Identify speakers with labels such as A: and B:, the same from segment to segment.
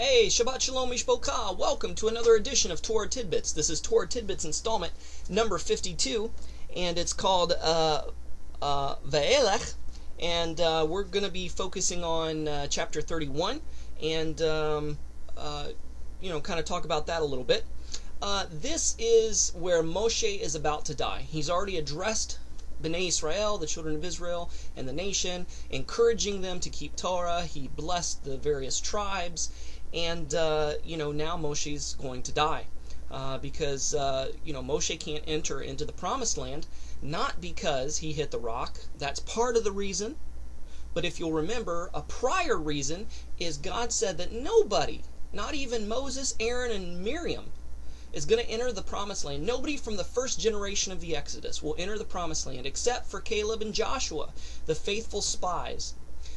A: Hey, Shabbat Shalom Mishpoka. Welcome to another edition of Torah Tidbits. This is Torah Tidbits installment number 52, and it's called Ve'elech, and we're going to be focusing on chapter 31, and kind of talk about that a little bit. This is where Moshe is about to die. He's already addressed Bnei Israel, the children of Israel, and the nation, encouraging them to keep Torah. He blessed the various tribes, and now Moshe's going to die because Moshe can't enter into the promised land, not because he hit the rock. That's part of the reason. But if you'll remember, a prior reason is God said that nobody, not even Moses, Aaron, and Miriam, is going to enter the promised land. Nobody from the first generation of the Exodus will enter the promised land except for Caleb and Joshua, the faithful spies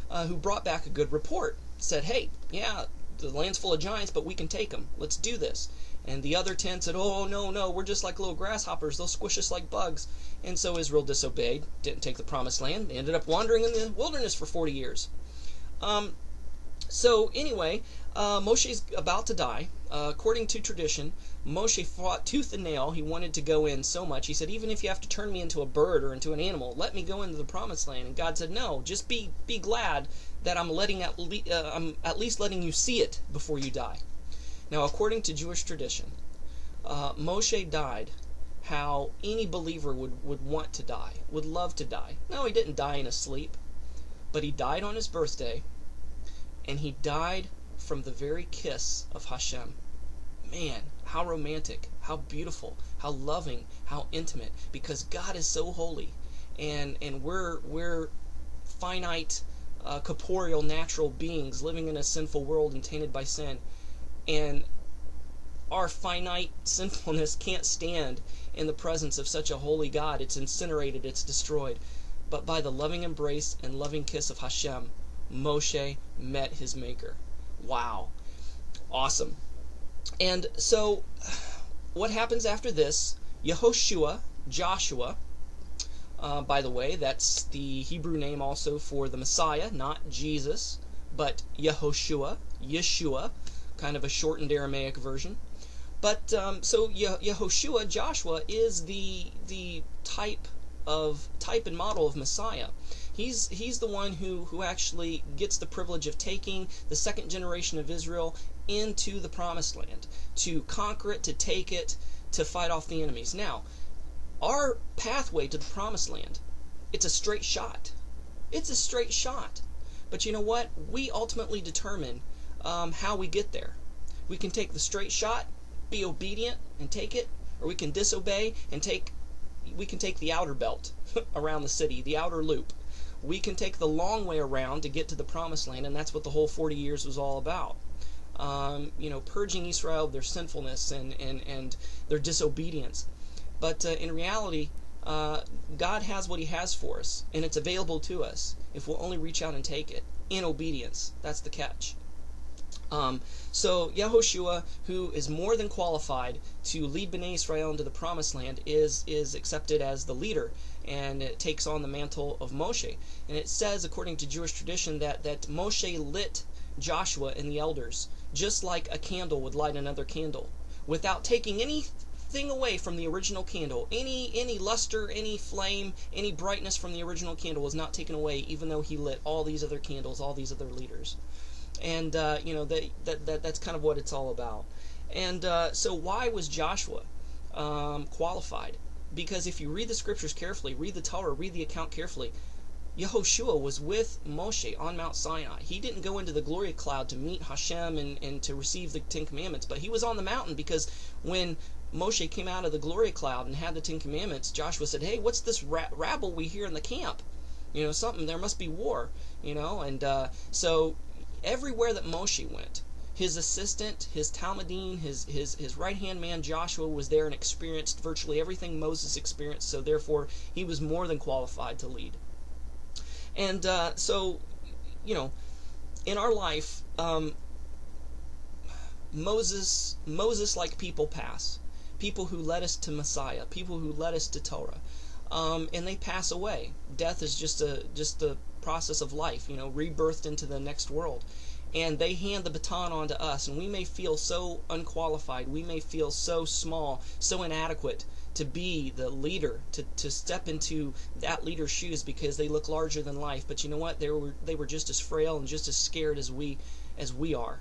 A: who brought back a good report. Said, hey, yeah, the land's full of giants, but we can take them. Let's do this. And the other 10 said, oh, no, we're just like little grasshoppers. They'll squish us like bugs. And so Israel disobeyed, didn't take the promised land. They ended up wandering in the wilderness for 40 years. So anyway, Moshe's about to die. According to tradition, Moshe fought tooth and nail. He wanted to go in so much. He said, even if you have to turn me into a bird or into an animal, let me go into the promised land. And God said, no, just be glad that I'm at least letting you see it before you die. Now, according to Jewish tradition, Moshe died how any believer would want to die, would love to die. No, he didn't die in his sleep, but he died on his birthday, and he died from the very kiss of Hashem. Man, how romantic, how beautiful, how loving, how intimate, because God is so holy, and we're finite, corporeal, natural beings living in a sinful world and tainted by sin, and our finite sinfulness can't stand in the presence of such a holy God. It's incinerated, it's destroyed. But by the loving embrace and loving kiss of Hashem, Moshe met his maker. Wow. Awesome. And so, what happens after this? Yehoshua, Joshua, by the way, that's the Hebrew name also for the Messiah, not Jesus, but Yehoshua, Yeshua, kind of a shortened Aramaic version. But so Yehoshua, Joshua, is the type and model of Messiah. He's the one who actually gets the privilege of taking the second generation of Israel into the promised land, to conquer it, to take it, to fight off the enemies. Now, our pathway to the promised land, it's a straight shot. It's a straight shot. But you know what? We ultimately determine how we get there. We can take the straight shot, be obedient, and take it, or we can disobey and we can take the outer belt around the city, the outer loop. We can take the long way around to get to the promised land, and that's what the whole 40 years was all about. Purging Israel of their sinfulness and their disobedience. But in reality, God has what He has for us, and it's available to us if we'll only reach out and take it in obedience. That's the catch. So Yehoshua, who is more than qualified to lead Bnei Israel into the promised land, is accepted as the leader, and it takes on the mantle of Moshe. And it says, according to Jewish tradition, that Moshe lit Joshua and the elders just like a candle would light another candle, without taking anything away from the original candle. Any luster, any flame, any brightness from the original candle was not taken away, even though he lit all these other candles, all these other leaders. And that's kind of what it's all about. And so why was Joshua qualified? Because if you read the scriptures carefully, read the Torah, read the account carefully, Yehoshua was with Moshe on Mount Sinai. He didn't go into the glory cloud to meet Hashem and to receive the Ten Commandments, but he was on the mountain, because when Moshe came out of the glory cloud and had the Ten Commandments, Joshua said, hey, what's this rabble we hear in the camp? Something, there must be war, and so everywhere that Moshe went, his assistant, his talmudim, his right-hand man Joshua was there and experienced virtually everything Moses experienced, so therefore he was more than qualified to lead. And so, in our life, Moses-like people pass. People who led us to Messiah, people who led us to Torah, and they pass away. Death is just a process of life, rebirthed into the next world. and they hand the baton on to us, and we may feel so unqualified, we may feel so small, so inadequate to be the leader, to step into that leader's shoes because they look larger than life. But you know what? They were just as frail and just as scared as we are.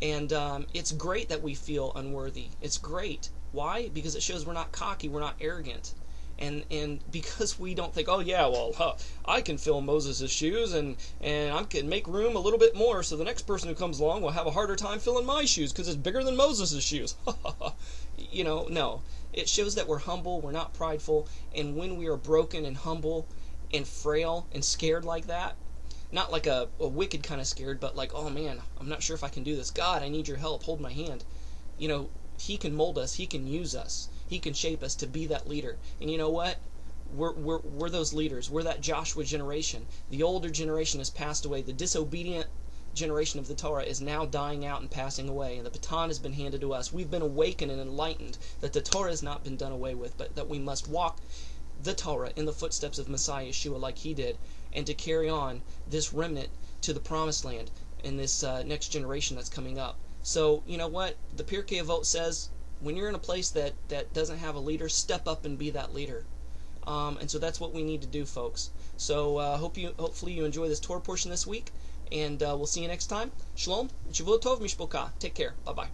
A: And it's great that we feel unworthy. It's great. Why? Because it shows we're not cocky, we're not arrogant. And because we don't think, oh yeah, well, I can fill Moses' shoes, and I can make room a little bit more, so the next person who comes along will have a harder time filling my shoes because it's bigger than Moses' shoes. No. It shows that we're humble, we're not prideful, and when we are broken and humble and frail and scared like that, not like a wicked kind of scared, but like, oh man, I'm not sure if I can do this. God, I need your help. Hold my hand. He can mold us. He can use us. He can shape us to be that leader. And you know what? We're those leaders. We're that Joshua generation. The older generation has passed away. The disobedient generation of the Torah is now dying out and passing away, and the baton has been handed to us. We've been awakened and enlightened that the Torah has not been done away with, but that we must walk the Torah in the footsteps of Messiah Yeshua like he did, and to carry on this remnant to the promised land in this next generation that's coming up. So, you know what? The Pirkei Avot says, when you're in a place that doesn't have a leader, step up and be that leader. And so that's what we need to do, folks. So hopefully you enjoy this Torah portion this week, and we'll see you next time. Shalom, Shavua Tov, Mishpoka. Take care. Bye-bye.